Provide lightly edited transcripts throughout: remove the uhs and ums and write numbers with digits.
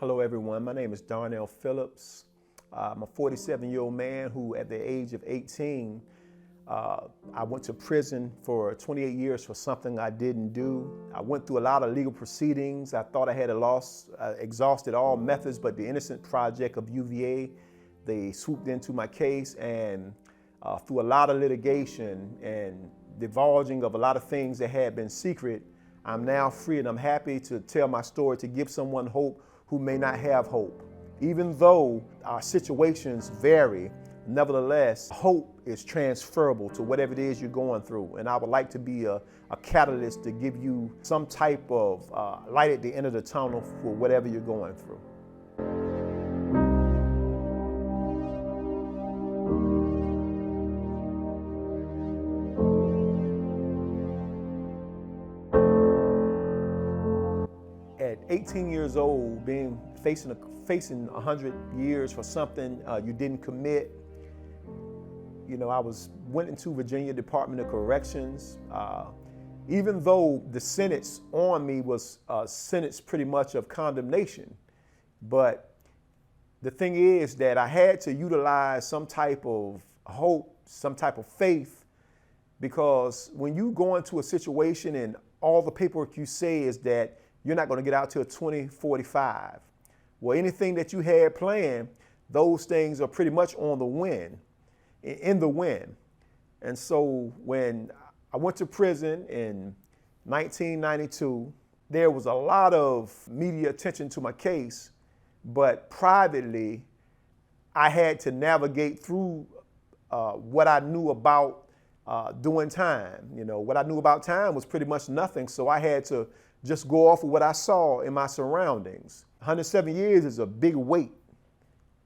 Hello, everyone. My name is Darnell Phillips. I'm a 47-year-old man who, at the age of 18, I went to prison for 28 years for something I didn't do. I went through a lot of legal proceedings. I thought I had exhausted all methods, but the Innocent Project of UVA, they swooped into my case, and through a lot of litigation and divulging of a lot of things that had been secret, I'm now free, and I'm happy to tell my story to give someone hope who may not have hope. Even though our situations vary, nevertheless, hope is transferable to whatever it is you're going through. And I would like to be a catalyst to give you some type of light at the end of the tunnel for whatever you're going through. At 18 years old, facing 100 years for something you didn't commit, I went into Virginia Department of Corrections. Even though the sentence on me was a sentence pretty much of condemnation, but the thing is that I had to utilize some type of hope, some type of faith, because when you go into a situation and all the paperwork you say is that you're not going to get out till 2045. Well, anything that you had planned, those things are pretty much on the win, in the win. And so when I went to prison in 1992, there was a lot of media attention to my case, but privately, I had to navigate through what I knew about doing time. What I knew about time was pretty much nothing, so I had to just go off of what I saw in my surroundings. 107 years is a big weight,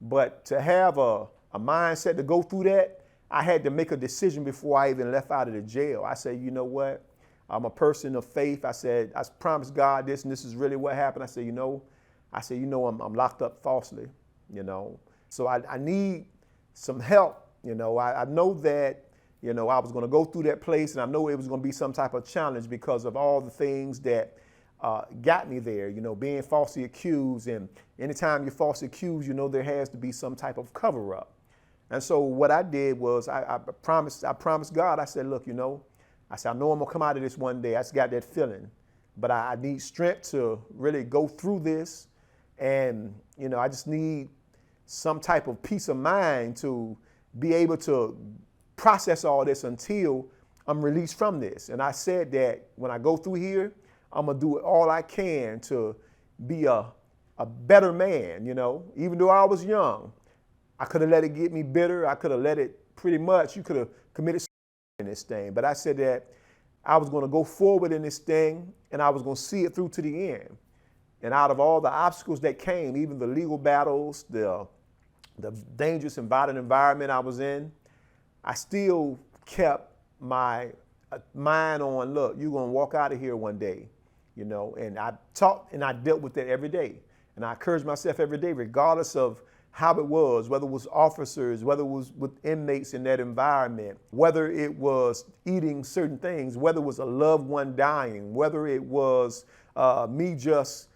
but to have a mindset to go through that, I had to make a decision before I even left out of the jail. I said, you know what? I'm a person of faith. I said, I promised God this, and this is really what happened. I said, I'm locked up falsely, So I need some help. I know that, I was going to go through that place, and I know it was going to be some type of challenge because of all the things that got me there, being falsely accused. And anytime you're falsely accused, there has to be some type of cover up. And so what I did was I promised God. I said, look, I know I'm going to come out of this one day. I just got that feeling, but I need strength to really go through this. And, I just need some type of peace of mind to be able to process all this until I'm released from this. And I said that when I go through here, I'm gonna do all I can to be a better man, Even though I was young, I could have let it get me bitter. I could have let it you could have committed in this thing. But I said that I was gonna go forward in this thing, and I was gonna see it through to the end. And out of all the obstacles that came, even the legal battles, the dangerous and violent environment I was in, I still kept my mind on, look, you're going to walk out of here one day, and I talked and I dealt with that every day. And I encouraged myself every day, regardless of how it was, whether it was officers, whether it was with inmates in that environment, whether it was eating certain things, whether it was a loved one dying, whether it was me just,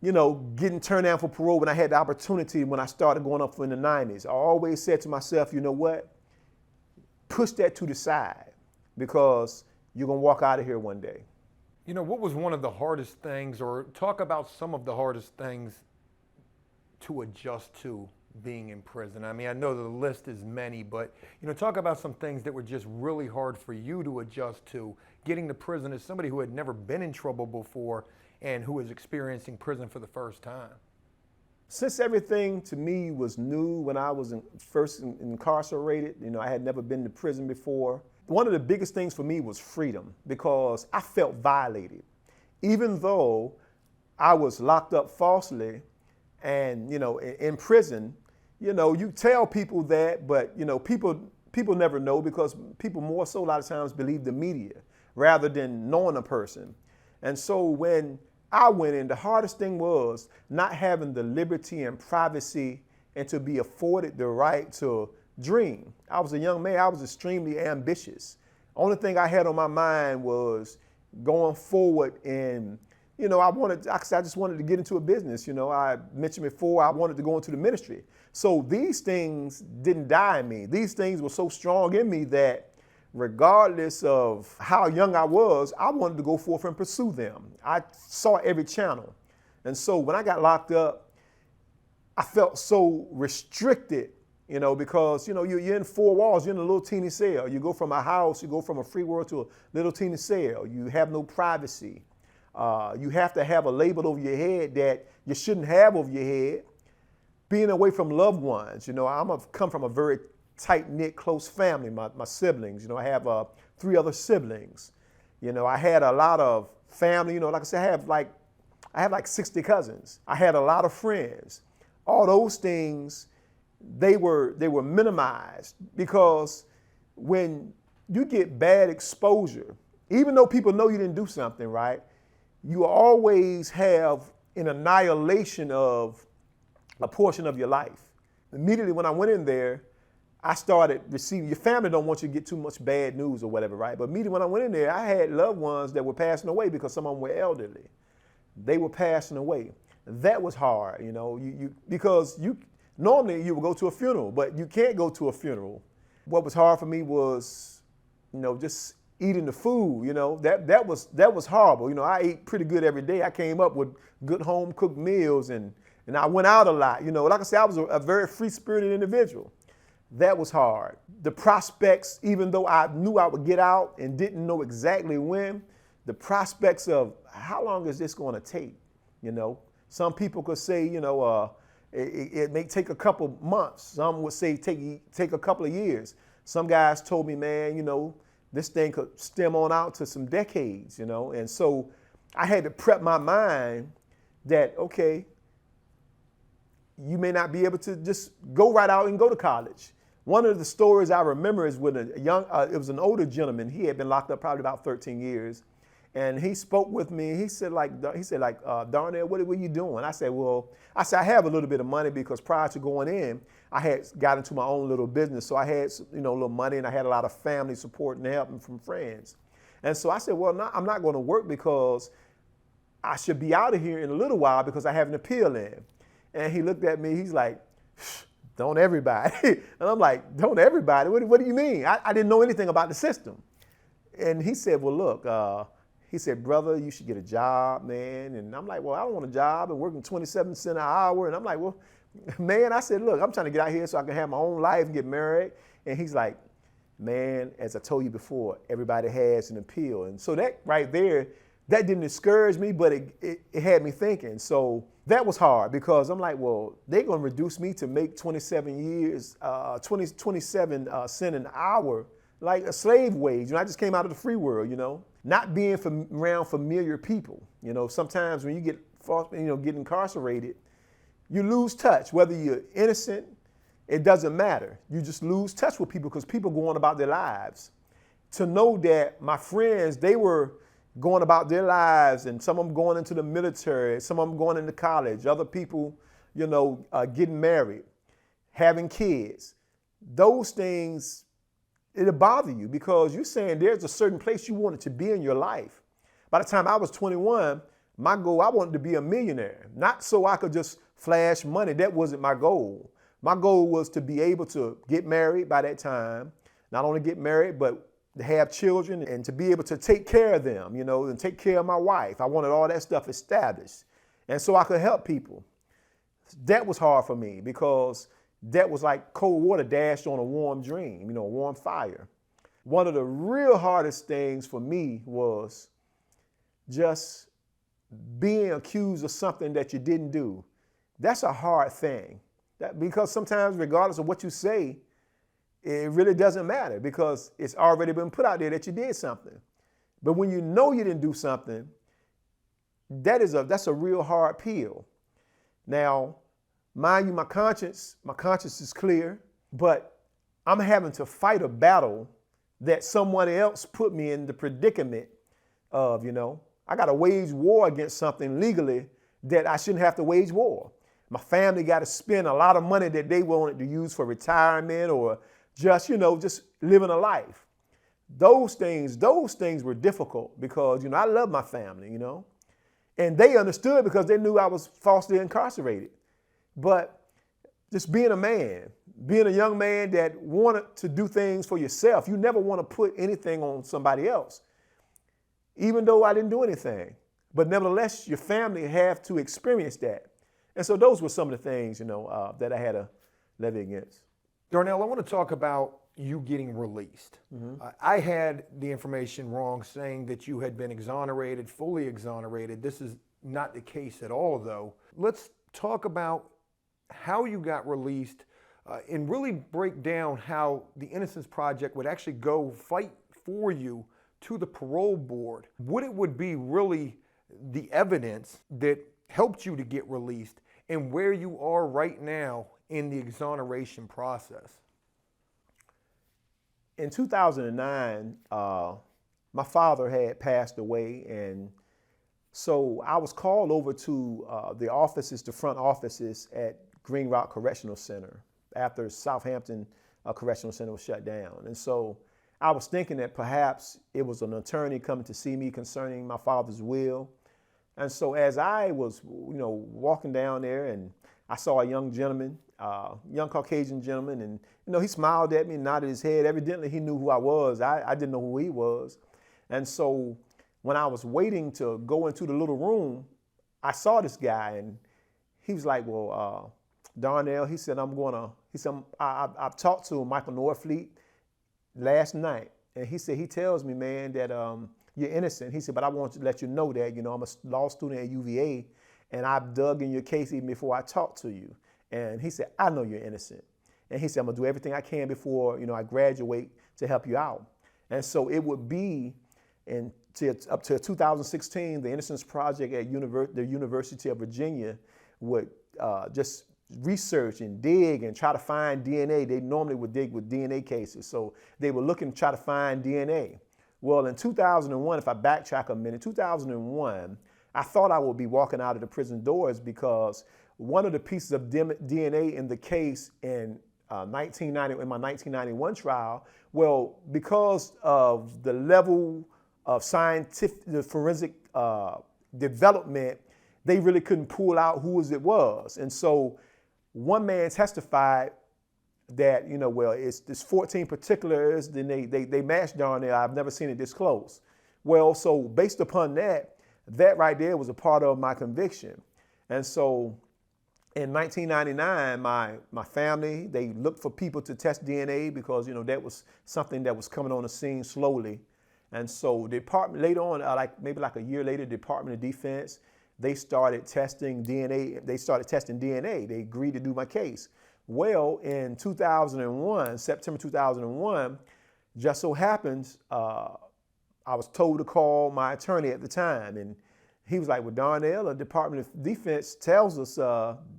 getting turned down for parole when I had the opportunity when I started going up in the 90s. I always said to myself, you know what? Push that to the side, because you're going to walk out of here one day. What was one of the hardest things, or talk about some of the hardest things to adjust to being in prison? I mean, I know the list is many, but, talk about some things that were just really hard for you to adjust to getting to prison as somebody who had never been in trouble before and who was experiencing prison for the first time. Since everything to me was new when I was first incarcerated, I had never been to prison before. One of the biggest things for me was freedom, because I felt violated. Even though I was locked up falsely and, in prison, you tell people that, but, people never know, because people more so a lot of times believe the media rather than knowing a person. And so when I went in, the hardest thing was not having the liberty and privacy and to be afforded the right to dream. I was a young man. I was extremely ambitious. Only thing I had on my mind was going forward in I just wanted to get into a business. I mentioned before I wanted to go into the ministry. So these things didn't die in me. These things were so strong in me that regardless of how young I was, I wanted to go forth and pursue them. I saw every channel. And so when I got locked up, I felt so restricted, because, you're in four walls, you're in a little teeny cell. You go from a house, you go from a free world to a little teeny cell. You have no privacy. You have to have a label over your head that you shouldn't have over your head. Being away from loved ones, I've come from a very tight-knit, close family, my siblings. I have 3 other siblings. I had a lot of family, like I said, I have like 60 cousins. I had a lot of friends. All those things, they were minimized, because when you get bad exposure, even though people know you didn't do something, right, you always have an annihilation of a portion of your life. Immediately when I went in there, I started receiving, your family don't want you to get too much bad news or whatever, right? But immediately when I went in there, I had loved ones that were passing away because some of them were elderly. They were passing away. That was hard, because normally you would go to a funeral, but you can't go to a funeral. What was hard for me was, just eating the food, that was horrible. I ate pretty good every day. I came up with good home cooked meals and I went out a lot. Like I said, I was a very free-spirited individual. That was hard. The prospects, even though I knew I would get out and didn't know exactly when, the prospects of how long is this going to take? Some people could say, it may take a couple months. Some would say take a couple of years. Some guys told me, man, this thing could stem on out to some decades, And so I had to prep my mind that, okay, you may not be able to just go right out and go to college. One of the stories I remember is with it was an older gentleman. He had been locked up probably about 13 years. And he spoke with me. He said, Darnell, what were you doing? I said, I have a little bit of money because prior to going in, I had got into my own little business. So I had, a little money, and I had a lot of family support and help from friends. And so I said, I'm not going to work because I should be out of here in a little while because I have an appeal in. And he looked at me. He's like, don't everybody. And I'm like, don't everybody? What do you mean? I didn't know anything about the system. And he said, well, look, he said, brother, you should get a job, man. And I'm like, well, I don't want a job and working 27 cents an hour. And I'm like, well, man, I said, look, I'm trying to get out here so I can have my own life and get married. And he's like, man, as I told you before, everybody has an appeal. And so that right there, that didn't discourage me, but it had me thinking. So that was hard because I'm like, well, they're going to reduce me to make 27 cents an hour, like a slave wage. I just came out of the free world, not being around familiar people. Sometimes when you get incarcerated, you lose touch. Whether you're innocent, it doesn't matter. You just lose touch with people because people go on about their lives. To know that my friends, they were going about their lives, and some of them going into the military, some of them going into college, other people, getting married, having kids. Those things, it'll bother you because you're saying there's a certain place you wanted to be in your life. By the time I was 21, my goal, I wanted to be a millionaire, not so I could just flash money. That wasn't my goal. My goal was to be able to get married by that time, not only get married, but to have children and to be able to take care of them, and take care of my wife. I wanted all that stuff established. And so I could help people. That was hard for me because that was like cold water dashed on a warm dream, a warm fire. One of the real hardest things for me was just being accused of something that you didn't do. That's a hard thing. Because sometimes, regardless of what you say, it really doesn't matter because it's already been put out there that you did something. But when you know you didn't do something, that's a real hard pill. Now, mind you, my conscience is clear, but I'm having to fight a battle that someone else put me in the predicament of, I got to wage war against something legally that I shouldn't have to wage war. My family got to spend a lot of money that they wanted to use for retirement or just living a life. Those things were difficult because, I love my family, And they understood because they knew I was falsely incarcerated. But just being a man, being a young man that wanted to do things for yourself, you never want to put anything on somebody else, even though I didn't do anything. But nevertheless, your family have to experience that. And so those were some of the things, that I had to levy against. Darnell, I want to talk about you getting released. I had the information wrong saying that you had been exonerated, fully exonerated. This is not the case at all, though. Let's talk about how you got released and really break down how the Innocence Project would actually go fight for you to the parole board. What it would be really the evidence that helped you to get released and where you are right now in the exoneration process. In 2009, my father had passed away, and so I was called over to the front offices at Green Rock Correctional Center after Southampton Correctional Center was shut down. And so I was thinking that perhaps it was an attorney coming to see me concerning my father's will. And so as I was, walking down there, and I saw a young gentleman, young Caucasian gentleman, and he smiled at me and nodded his head. Evidently, he knew who I was. I didn't know who he was. And so when I was waiting to go into the little room, I saw this guy, and he was like, well, Darnell, he said, I've talked to Michael Norfleet last night, and he said, he tells me, man, that you're innocent. He said, but I want to let you know that, I'm a law student at UVA, and I've dug in your case even before I talked to you. And he said, I know you're innocent. And he said, I'm gonna do everything I can before, I graduate to help you out. And so it would be up to 2016, the Innocence Project at the University of Virginia would just research and dig and try to find DNA. They normally would dig with DNA cases. So they were looking to try to find DNA. Well, in 2001, if I backtrack a minute, 2001, I thought I would be walking out of the prison doors because one of the pieces of DNA in the case in my 1991 trial, well, because of the level of the forensic development, they really couldn't pull out who it was. And so one man testified that, it's 14 particulars, then they matched Darnell. I've never seen it this close. Well, so based upon that right there was a part of my conviction. And so in 1999, my family, they looked for people to test DNA because, that was something that was coming on the scene slowly. And so the department later on, maybe a year later, the Department of Defense, they started testing DNA. They agreed to do my case. Well, in 2001, September 2001, just so happens, I was told to call my attorney at the time. And he was like, well, Darnell, the Department of Defense tells us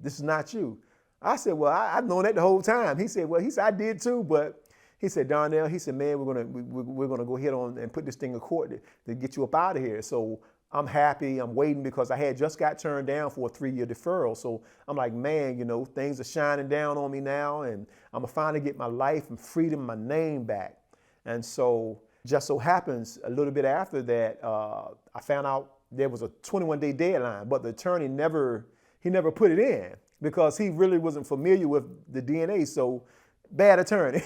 this is not you. I said, well, I've known that the whole time. He said, I did too, but he said, Darnell, he said, man, we're gonna go ahead on and put this thing in court to get you up out of here. So I'm happy, I'm waiting because I had just got turned down for a 3-year deferral. So I'm like, man, things are shining down on me now, and I'm gonna finally get my life and freedom, my name back. And so just so happens a little bit after that, I found out there was a 21-day deadline, but the attorney never put it in because he really wasn't familiar with the DNA. So bad attorney.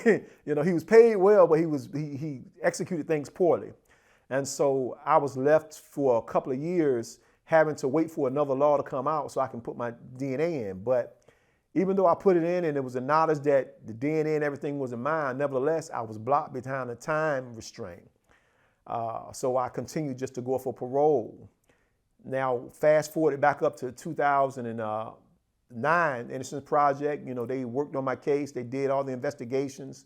He was paid well, but he executed things poorly. And so I was left for a couple of years having to wait for another law to come out so I can put my DNA in. But even though I put it in and it was acknowledged that the DNA and everything was in mine, nevertheless, I was blocked behind a time restraint. So I continued just to go for parole. Now, fast forward back up to 2009, Innocence Project, they worked on my case. They did all the investigations.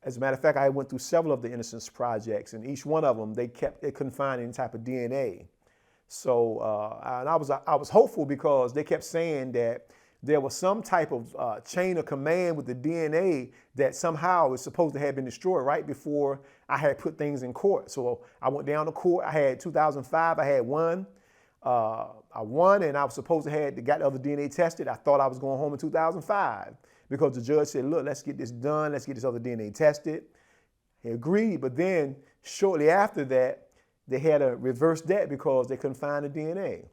As a matter of fact, I went through several of the Innocence Projects, and each one of them, they couldn't find any type of DNA. So, and I was hopeful because they kept saying that there was some type of chain of command with the DNA that somehow is supposed to have been destroyed right before I had put things in court. So I went down to court. I had 2005, I had one. I won, and I was supposed to have got the other DNA tested. I thought I was going home in 2005 because the judge said, look, let's get this done. Let's get this other DNA tested. He agreed, but then shortly after that, they had to reverse that because they couldn't find the DNA.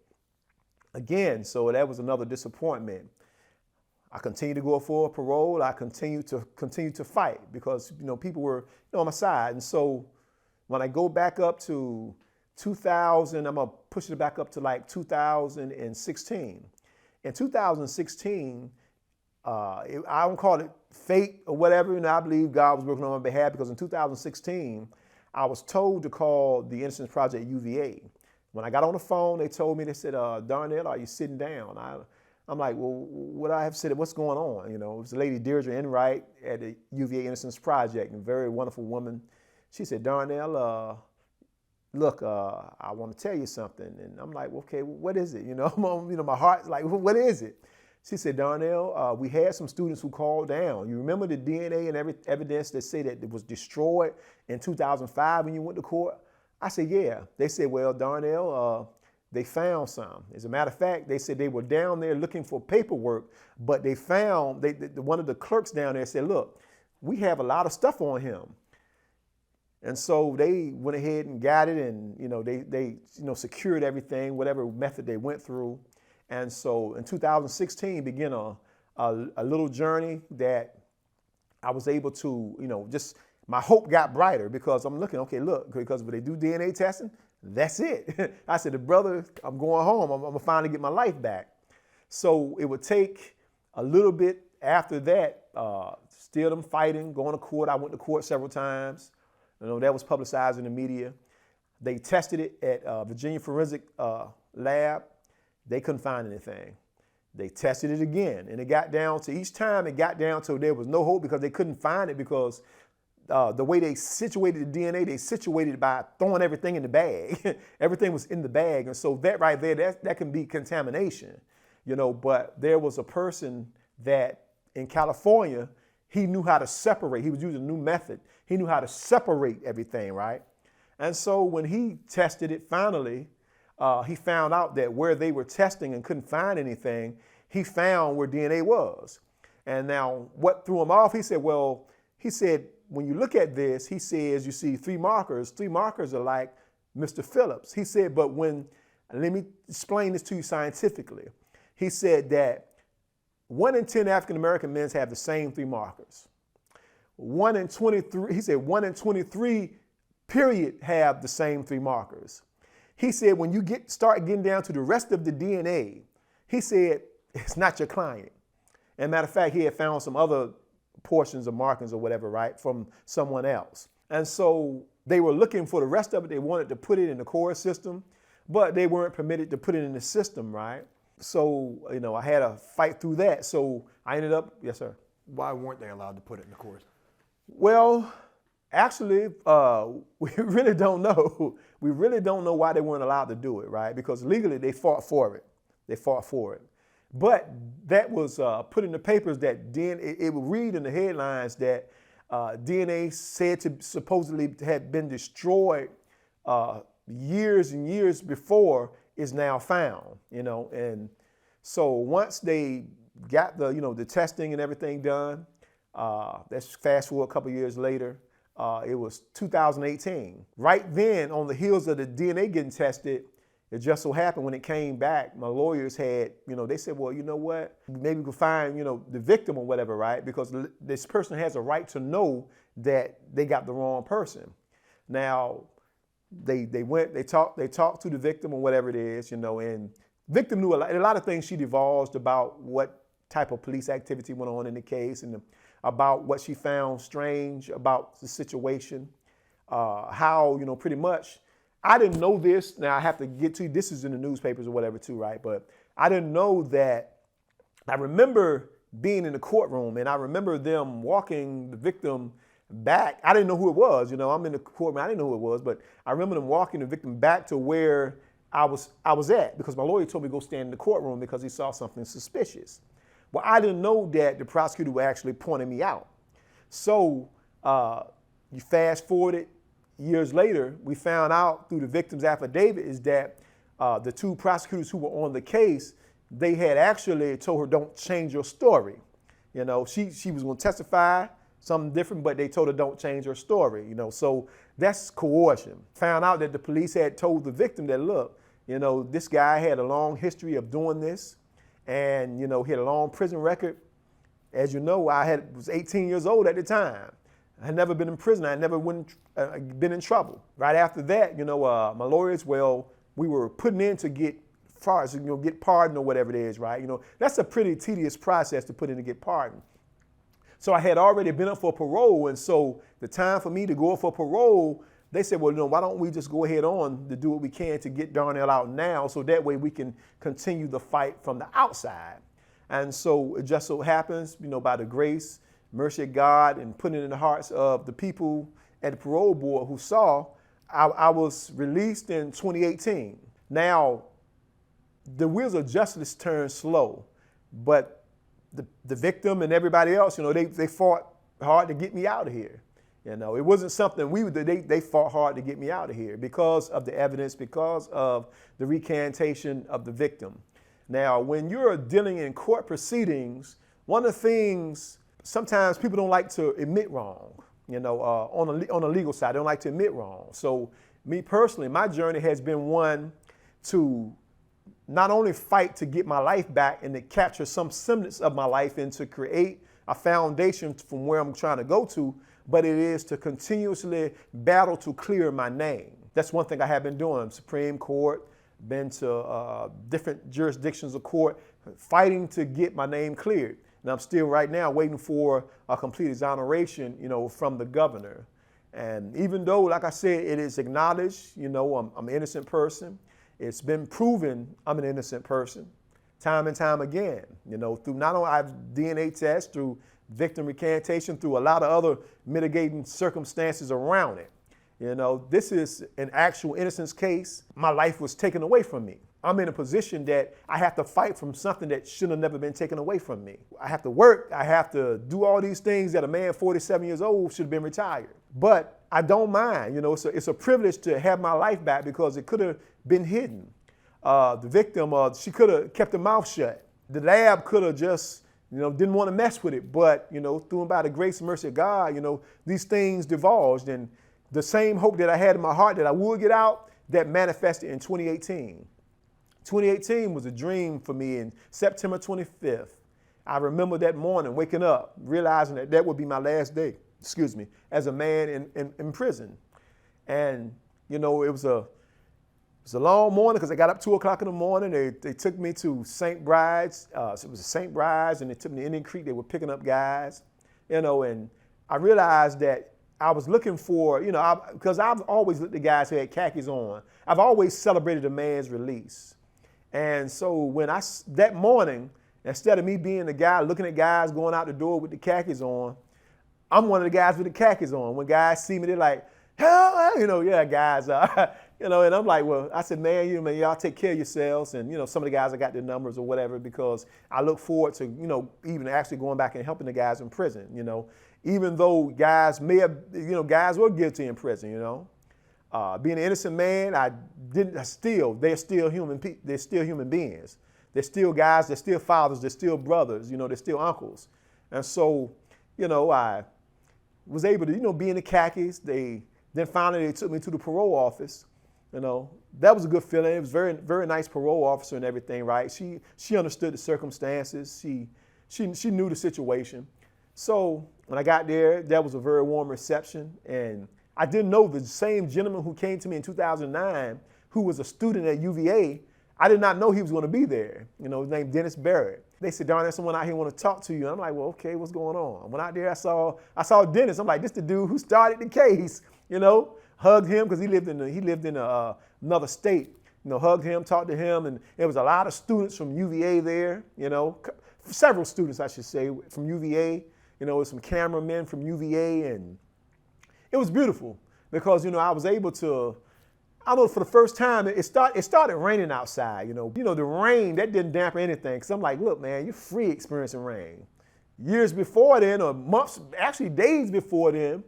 again, so that was another disappointment. I continued to go for parole. I continued to fight because people were on my side. And so when I go back up to 2000, I'm gonna push it back up to like 2016. In 2016, I don't call it fate or whatever. I believe God was working on my behalf because in 2016, I was told to call the Innocence Project UVA. When I got on the phone, they told me, they said, Darnell, are you sitting down? I'm like, well, what I have said, what's going on? It was the lady Deirdre Enright at the UVA Innocence Project, a very wonderful woman. She said, Darnell, look, I want to tell you something. And I'm like, okay, what is it? My heart's like, what is it? She said, Darnell, we had some students who called down. You remember the DNA and every evidence that say that it was destroyed in 2005 when you went to court? I said, yeah. They said, well, Darnell, they found some. As a matter of fact, they said they were down there looking for paperwork, but they found, one of the clerks down there said, look, we have a lot of stuff on him. And so they went ahead and got it, and they secured everything, whatever method they went through. And so in 2016 began a little journey that I was able to, just my hope got brighter because I'm looking, okay, look, because when they do DNA testing, that's it. I said, brother, I'm going home. I'm gonna finally get my life back. So it would take a little bit after that, still them fighting, going to court. I went to court several times. That was publicized in the media. They tested it at Virginia Forensic Lab. They couldn't find anything. They tested it again, and it got down to, each time it got down to there was no hope because they couldn't find it because the way they situated the DNA, they situated it by throwing everything in the bag. Everything was in the bag. And so that right there, that can be contamination, but there was a person that in California, he knew how to separate. He was using a new method. He knew how to separate everything, right? And so when he tested it finally, he found out that where they were testing and couldn't find anything, he found where DNA was. And now what threw him off, he said, when you look at this, he says, you see three markers are like Mr. Phillips. He said, but let me explain this to you scientifically. He said that 1 in 10 African-American men have the same three markers. 1 in 23, he said 1 in 23 period have the same three markers. He said, when you start getting down to the rest of the DNA, he said, it's not your client. And matter of fact, he had found some other portions of markings or whatever, right, from someone else. And so they were looking for the rest of it. They wanted to put it in the core system, but they weren't permitted to put it in the system, right? So, I had to fight through that. So I ended up, yes, sir. Why weren't they allowed to put it in the core? Well, actually, we really don't know. We really don't know why they weren't allowed to do it, right? Because legally they fought for it. But that was put in the papers that it would read in the headlines that DNA said to supposedly had been destroyed years and years before is now found, And so once they got the testing and everything done, let's fast forward a couple years later, it was 2018. Right then, on the heels of the DNA getting tested, it just so happened when it came back, my lawyers had, they said, well, you know what? Maybe we could find, the victim or whatever, right? Because this person has a right to know that they got the wrong person. Now, they talked to the victim or whatever it is, and victim knew a lot of things. She divulged about what type of police activity went on in the case and about what she found strange about the situation, how, pretty much, I didn't know this. Now I have to get to, this is in the newspapers or whatever too, right? But I didn't know that. I remember being in the courtroom and I remember them walking the victim back. I didn't know who it was. I'm in the courtroom. I didn't know who it was, but I remember them walking the victim back to where I was at because my lawyer told me to go stand in the courtroom because he saw something suspicious. Well, I didn't know that the prosecutor was actually pointing me out. So you fast forward it, years later, we found out through the victim's affidavit is that the two prosecutors who were on the case, they had actually told her, don't change your story. She was going to testify something different, but they told her don't change her story. So that's coercion. Found out that the police had told the victim that, look, You know, this guy had a long history of doing this, and, you know, he had a long prison record. As you know, was 18 years old at the time. I had never been in prison. I had never been in trouble. Right after that, you know, my lawyers, we were putting in to get get pardoned or whatever it is, right? You know, that's a pretty tedious process to put in to get pardoned. So I had already been up for parole, and so the time for me to go up for parole, they said, well, you know, why don't we just go ahead on to do what we can to get Darnell out now, so that way we can continue the fight from the outside. And so it just so happens, you know, by the grace, mercy of God, and putting it in the hearts of the people at the parole board who saw, I was released in 2018. Now, the wheels of justice turned slow, but the victim and everybody else, you know, they fought hard to get me out of here. You know, it wasn't something they fought hard to get me out of here because of the evidence, because of the recantation of the victim. Now, when you're dealing in court proceedings, one of the things, sometimes people don't like to admit wrong, you know, on a legal side, they don't like to admit wrong. So me personally, my journey has been one to not only fight to get my life back and to capture some semblance of my life and to create a foundation from where I'm trying to go to, but it is to continuously battle to clear my name. That's one thing I have been doing. Supreme Court, been to different jurisdictions of court, fighting to get my name cleared. And I'm still right now waiting for a complete exoneration, you know, from the governor. And even though, like I said, it is acknowledged, you know, I'm an innocent person. It's been proven I'm an innocent person time and time again, you know, through not only I've DNA tests, through victim recantation, through a lot of other mitigating circumstances around it. You know, this is an actual innocence case. My life was taken away from me. I'm in a position that I have to fight from something that should have never been taken away from me. I have to work. I have to do all these things that a man 47 years old should have been retired. But I don't mind. You know, it's a privilege to have my life back because it could have been hidden. The victim, she could have kept her mouth shut. The lab could have just, you know, didn't want to mess with it. But, you know, through and by the grace and mercy of God, you know, these things divulged. And the same hope that I had in my heart that I would get out, that manifested in 2018. 2018 was a dream for me. In September 25th, I remember that morning waking up, realizing that that would be my last day, as a man in prison. And, you know, it was a long morning because I got up 2 o'clock in the morning. They took me to St. Bride's. So it was St. Bride's, and they took me to Indian Creek. They were picking up guys, you know, and I realized that I was looking for, you know, because I've always looked at guys who had khakis on. I've always celebrated a man's release. And so when that morning, instead of me being the guy looking at guys going out the door with the khakis on, I'm one of the guys with the khakis on. When guys see me, they're like, hell, you know, yeah, guys, you know, and I'm like, well, I said, man, y'all take care of yourselves. And, you know, some of the guys, I got their numbers or whatever, because I look forward to, you know, even actually going back and helping the guys in prison, you know, even though guys may have, you know, guys were guilty in prison, you know. Being an innocent man, they're still human beings. They're still guys, they're still fathers, they're still brothers, you know, they're still uncles. And so, you know, I was able to, you know, be in the khakis. Then finally they took me to the parole office. You know, that was a good feeling. It was very, very nice parole officer and everything, right? She understood the circumstances. She knew the situation. So when I got there, that was a very warm reception. And I didn't know the same gentleman who came to me in 2009, who was a student at UVA, I did not know he was going to be there. You know, his name Dennis Barrett. They said, Darnell, there's someone out here want to talk to you. And I'm like, well, okay, what's going on? I went out there, I saw Dennis. I'm like, this the dude who started the case, you know, hugged him because he lived in another state. You know, hugged him, talked to him, and there was a lot of students from UVA there, you know, several students, I should say, from UVA. You know, with some cameramen from UVA, and it was beautiful because, you know, I was able to, I don't know, for the first time, it started raining outside, you know. You know, the rain, that didn't dampen anything, because I'm like, look, man, you're free experiencing rain. Years before then, or months, actually days before then,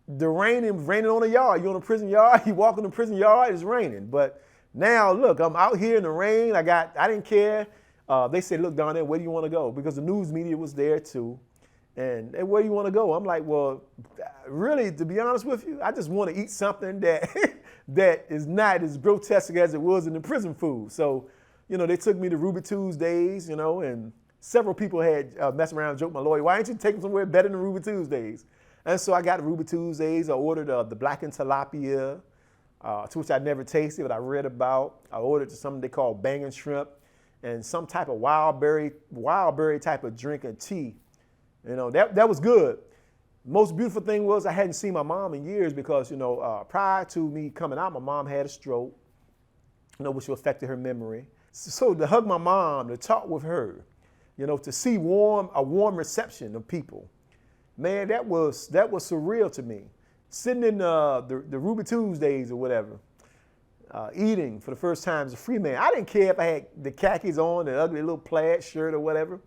the rain was raining on the yard. You're on a prison yard, you walk in the prison yard, it's raining. But now, look, I'm out here in the rain, I didn't care. They said, look, Darnell, where do you want to go? Because the news media was there too. And where do you want to go? I'm like, well, really, to be honest with you, I just want to eat something that that is not as grotesque as it was in the prison food. So, they took me to Ruby Tuesdays, and several people had messed around and joked my lawyer, why ain't you take them somewhere better than Ruby Tuesdays? And so I got to Ruby Tuesdays. I ordered the blackened tilapia, to which I never tasted, but I read about. I ordered something they call banging shrimp and some type of wild berry type of drink and tea. That was good. Most beautiful thing was I hadn't seen my mom in years because, prior to me coming out, my mom had a stroke, which affected her memory. So to hug my mom, to talk with her, to see a warm reception of people, man, that was surreal to me. Sitting in the Ruby Tuesdays or whatever, eating for the first time as a free man. I didn't care if I had the khakis on, the ugly little plaid shirt or whatever.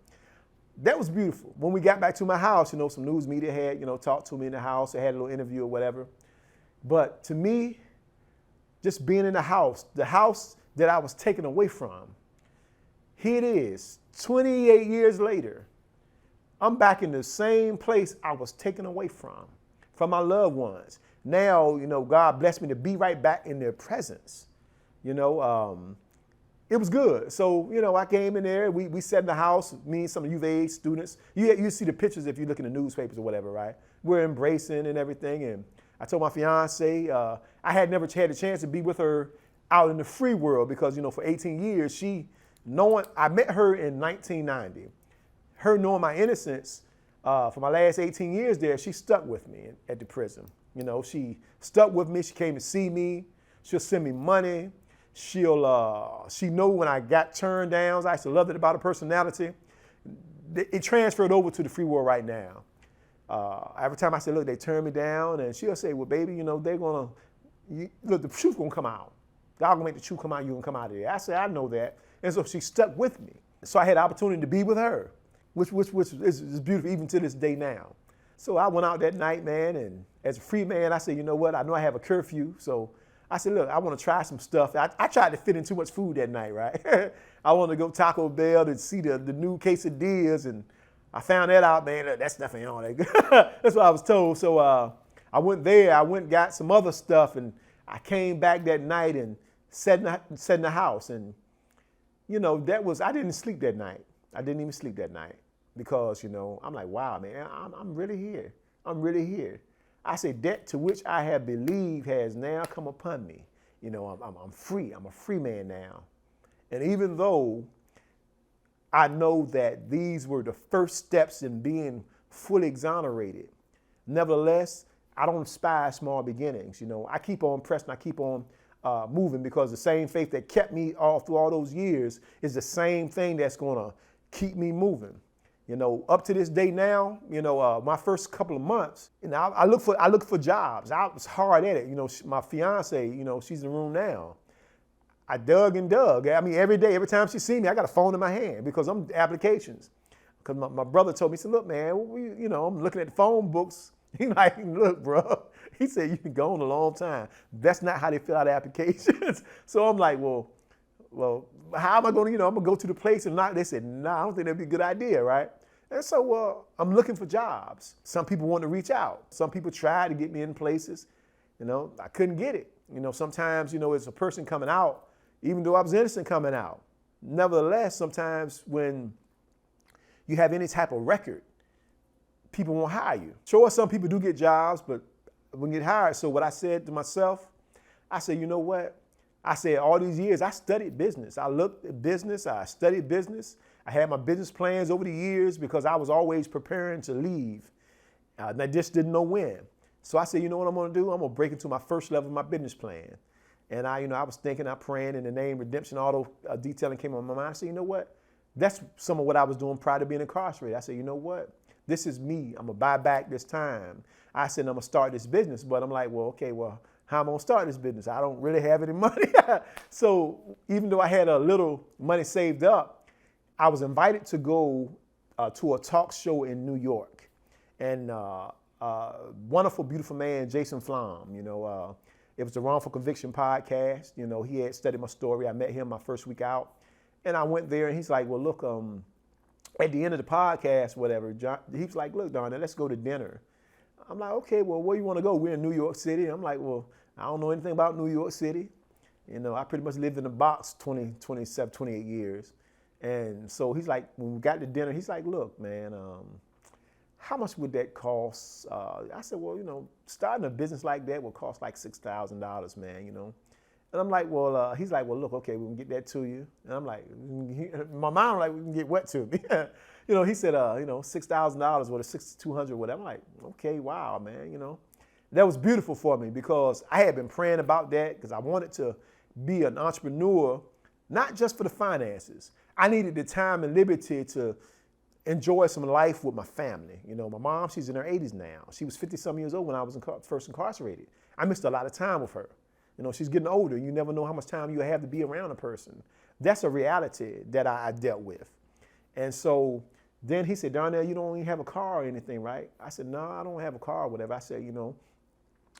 That was beautiful. When we got back to my house, some news media had, talked to me in the house. They had a little interview or whatever. But to me, just being in the house that I was taken away from, here it is, 28 years later, I'm back in the same place I was taken away from my loved ones. Now, God blessed me to be right back in their presence. It was good. So, I came in there, we sat in the house, me and some UVA students. You see the pictures if you look in the newspapers or whatever, right? We're embracing and everything. And I told my fiance, I had never had a chance to be with her out in the free world because, for 18 years, I met her in 1990. Her knowing my innocence for my last 18 years there, she stuck with me at the prison. She stuck with me. She came to see me. She'll send me money. She know when I got turned down. I used to love it about her personality. It transferred over to the free world right now. Every time I say, look, they turned me down, and she'll say, well, baby, they're gonna, look, the truth gonna come out. God gonna make the truth come out. You gonna come out of there. I said, I know that, and so she stuck with me. So I had the opportunity to be with her, which is beautiful even to this day now. So I went out that night, man, and as a free man, I said, you know what? I know I have a curfew, so I said, look, I want to try some stuff. I tried to fit in too much food that night, right? I wanted to go Taco Bell to see the new quesadillas, and I found that out, man, that's definitely on that good. That's what I was told. So I went there, and got some other stuff, and I came back that night and sat in the house. And, I didn't sleep that night. I didn't even sleep that night because, I'm like, wow, man, I'm really here. I'm really here. I say that to which I have believed has now come upon me. I'm free. I'm a free man now. And even though I know that these were the first steps in being fully exonerated, nevertheless, I don't despise small beginnings. I keep on pressing. I keep on moving because the same faith that kept me all through all those years is the same thing that's going to keep me moving. Up to this day now, my first couple of months, I look for jobs. I was hard at it. My fiance, she's in the room now. I dug and dug. I mean, every day, every time she see me, I got a phone in my hand because I'm applications. Because my brother told me, he said, look, man, I'm looking at the phone books. He like, look, bro. He said, you've been gone a long time. That's not how they fill out applications. So I'm like, well, how am I going to, I'm going to go to the place and knock? They said, no, I don't think that'd be a good idea, right? And so I'm looking for jobs. Some people want to reach out. Some people try to get me in places. I couldn't get it. Sometimes, it's a person coming out, even though I was innocent coming out. Nevertheless, sometimes when you have any type of record, people won't hire you. Sure, some people do get jobs, but won't get hired. So what I said to myself, I said, you know what? I said, all these years, I studied business. I looked at business. I studied business. I had my business plans over the years because I was always preparing to leave. And I just didn't know when. So I said, you know what I'm going to do? I'm going to break into my first level of my business plan. And I was thinking, I praying in the name, redemption, auto detailing came on my mind. I said, you know what? That's some of what I was doing prior to being incarcerated. I said, you know what? This is me. I'm going to buy back this time. I said, I'm going to start this business. But I'm like, well, okay, how am I going to start this business? I don't really have any money. So even though I had a little money saved up, I was invited to go to a talk show in New York. And wonderful, beautiful man, Jason Flom, it was the Wrongful Conviction podcast. He had studied my story. I met him my first week out. And I went there and he's like, well, look, at the end of the podcast, whatever, he was like, look, Darnell, let's go to dinner. I'm like, okay, well, where you want to go? We're in New York City. I'm like, well, I don't know anything about New York City. You know, I pretty much lived in a box 27, 28 years. And so he's like, when we got to dinner, he's like, look, man, how much would that cost? I said, well, you know, starting a business like that would cost like $6,000, man, you know. And I'm like, well, he's like, well, look, okay, we can get that to you. And I'm like, my mind like, we can get what to me? You know, he said, you know, $6,000 or $6,200, whatever. I'm like, okay, wow, man, you know. That was beautiful for me because I had been praying about that because I wanted to be an entrepreneur, not just for the finances. I needed the time and liberty to enjoy some life with my family. You know, my mom, she's in her 80s now. She was 50-some years old when I was first incarcerated. I missed a lot of time with her. You know, she's getting older. You never know how much time you have to be around a person. That's a reality that I dealt with. And so then he said, Darnell, you don't even have a car or anything, right? I said, no, I don't have a car or whatever. I said, you know,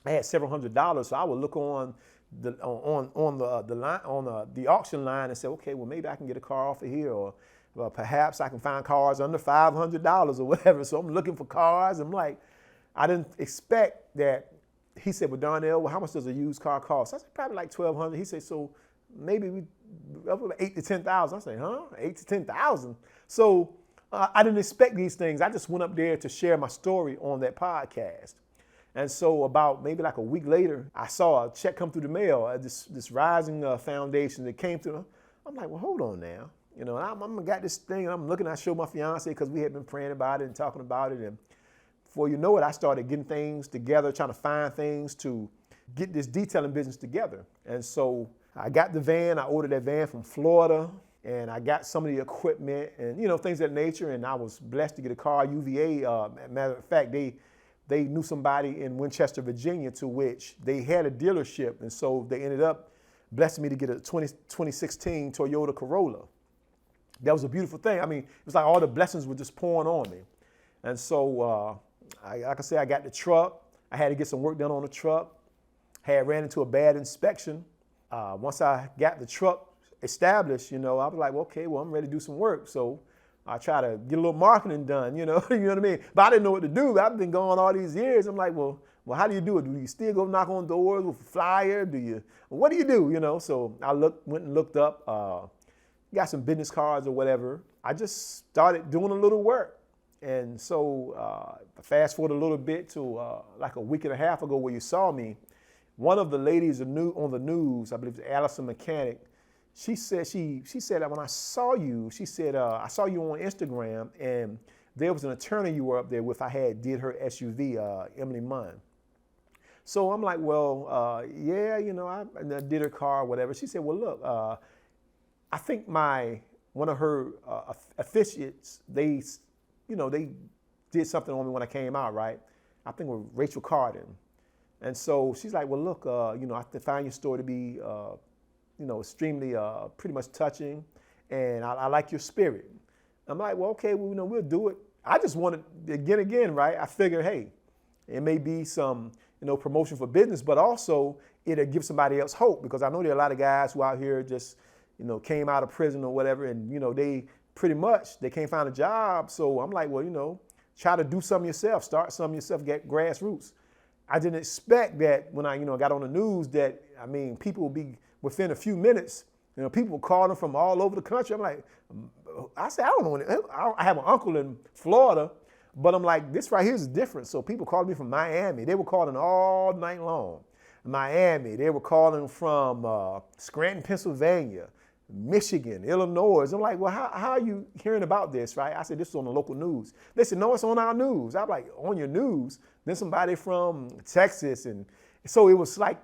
I had several $100s, so I would look on the auction line and say, okay, well, maybe I can get a car off of here, or well, perhaps I can find cars under $500 or whatever. So I'm looking for cars. I'm like, I didn't expect that. He said, well, Darnell, well, how much does a used car cost? I said, probably like $1,200. He said, so maybe we up to $8,000 to $10,000. I said, huh? $8,000 to $10,000. So I didn't expect these things. I just went up there to share my story on that podcast. And so about maybe like a week later, I saw a check come through the mail, this rising foundation that came through. I'm like, well, hold on now. You know, and I'm got this thing, and I'm looking, I showed my fiance because we had been praying about it and talking about it. And before you know it, I started getting things together, trying to find things to get this detailing business together. And so I got the van, I ordered that van from Florida, and I got some of the equipment and, you know, things of that nature. And I was blessed to get a car, UVA. Matter of fact, they knew somebody in Winchester, Virginia, to which they had a dealership. And so they ended up blessing me to get a 2016 Toyota Corolla. That was a beautiful thing. I mean, it was like all the blessings were just pouring on me. And so, like I said, I got the truck. I had to get some work done on the truck. Ran into a bad inspection. Once I got the truck established, you know, I was like, well, okay, well, I'm ready to do some work. So I try to get a little marketing done, you know what I mean? But I didn't know what to do. I've been going all these years. I'm like, well, how do you do it? Do you still go knock on doors with a flyer? What do you do, you know? So I went and looked up, got some business cards or whatever. I just started doing a little work. And so fast forward a little bit to like a week and a half ago where you saw me, one of the ladies on the news, I believe Allison Mechanic, she said that when I saw you, she said, I saw you on Instagram and there was an attorney you were up there with. I did her SUV, Emily Munn. So I'm like, well, yeah, you know, I did her car, whatever. She said, well, look, I think one of her officiates, they did something on me when I came out, right? I think with Rachel Carden. And so she's like, well, look, you know, I find your story to be, you know, extremely, pretty much touching, and I like your spirit. I'm like, well, okay, well, you know, we'll do it. I just wanted, again, right? I figured, hey, it may be some, you know, promotion for business, but also it'll give somebody else hope, because I know there are a lot of guys who out here just, you know, came out of prison or whatever, and, you know, they can't find a job. So I'm like, well, you know, try to do something yourself, start something yourself, get grassroots. I didn't expect that when I, you know, got on the news that, I mean, people will be within a few minutes, you know, people calling from all over the country. I'm like, I said, I don't know. I have an uncle in Florida, but I'm like, this right here is different. So people calling me from Miami. They were calling all night long. Miami, they were calling from Scranton, Pennsylvania, Michigan, Illinois. I'm like, well, how are you hearing about this, right? I said, this is on the local news. They said, no, it's on our news. I'm like, on your news? Then somebody from Texas. And so it was like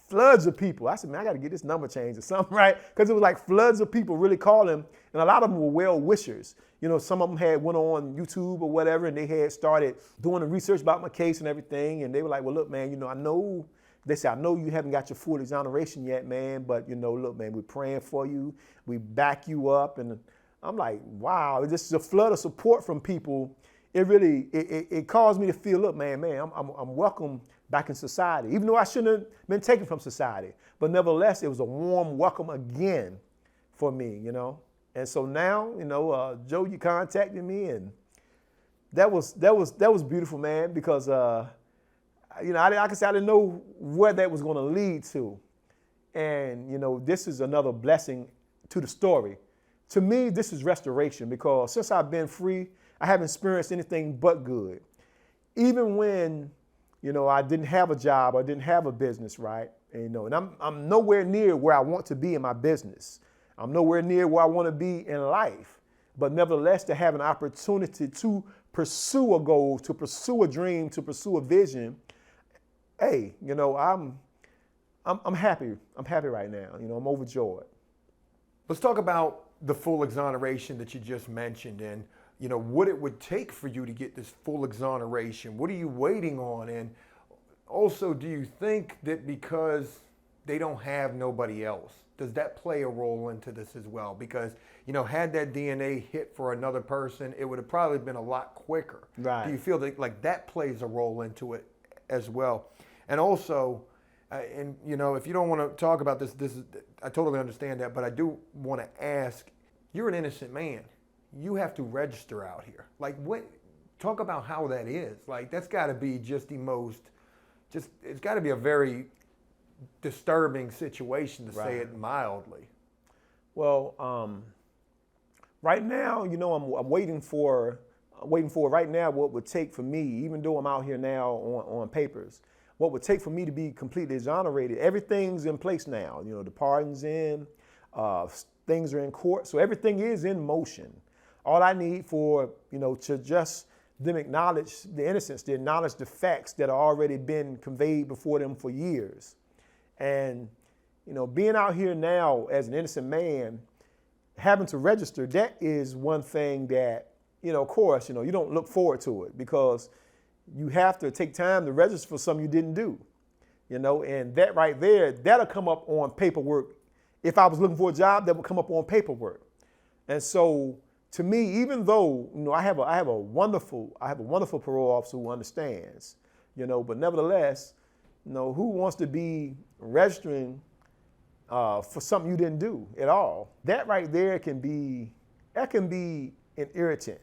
floods of people. I said, man, I got to get this number changed or something, right? Because it was like floods of people really calling. And a lot of them were well-wishers. You know, some of them went on YouTube or whatever, and they had started doing the research about my case and everything. And they were like, well, look, man, you know, they said, I know you haven't got your full exoneration yet, man, but, you know, look, man, we're praying for you. We back you up. And I'm like, wow, this is a flood of support from people. It really, it caused me to feel, look, man, I'm welcome back in society, even though I shouldn't have been taken from society. But nevertheless, it was a warm welcome again for me, you know. And so now, you know, Joe, you contacted me, and that was beautiful, man, because like I said, I didn't know where that was going to lead to. And, this is another blessing to the story. To me, this is restoration because since I've been free, I haven't experienced anything but good. Even when, I didn't have a job or didn't have a business, right? And I'm nowhere near where I want to be in my business. I'm nowhere near where I want to be in life. But nevertheless, to have an opportunity to pursue a goal, to pursue a dream, to pursue a vision, hey, I'm happy. I'm happy right now. I'm overjoyed. Let's talk about the full exoneration that you just mentioned and, what it would take for you to get this full exoneration. What are you waiting on? And also, do you think that because they don't have nobody else, does that play a role into this as well? Because, had that DNA hit for another person, it would have probably been a lot quicker. Right. Do you feel like that plays a role into it as well? And also, if you don't want to talk about this is, I totally understand that, but I do want to ask, you're an innocent man. You have to register out here. Talk about how that is. That's got to be it's got to be a very disturbing situation to say it mildly. Well, right now, I'm waiting for right now what would take for me, even though I'm out here now on papers, what would take for me to be completely exonerated. Everything's in place now. The pardon's in, things are in court, so everything is in motion. All I need for, to just them acknowledge the innocence, to acknowledge the facts that have already been conveyed before them for years. And, being out here now as an innocent man, having to register, that is one thing that, of course, you don't look forward to it because you have to take time to register for something you didn't do, and that right there, that'll come up on paperwork. If I was looking for a job, that would come up on paperwork. And so to me, even though, I have a wonderful parole officer who understands, but nevertheless, who wants to be registering for something you didn't do at all? That right there can be an irritant,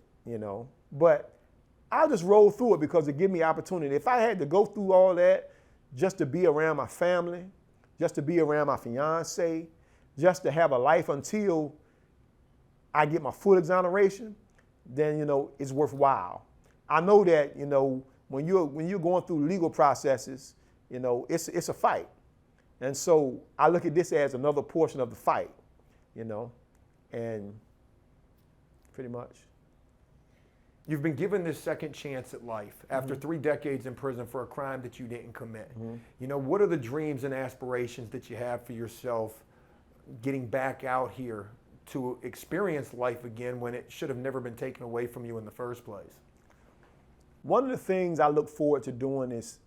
but I'll just roll through it because it gives me opportunity. If I had to go through all that just to be around my family, just to be around my fiance, just to have a life until I get my full exoneration, then, it's worthwhile. I know that, when you're going through legal processes, it's a fight. And so I look at this as another portion of the fight, and pretty much. You've been given this second chance at life after 3 decades in prison for a crime that you didn't commit. What are the dreams and aspirations that you have for yourself getting back out here to experience life again when it should have never been taken away from you in the first place? One of the things I look forward to doing is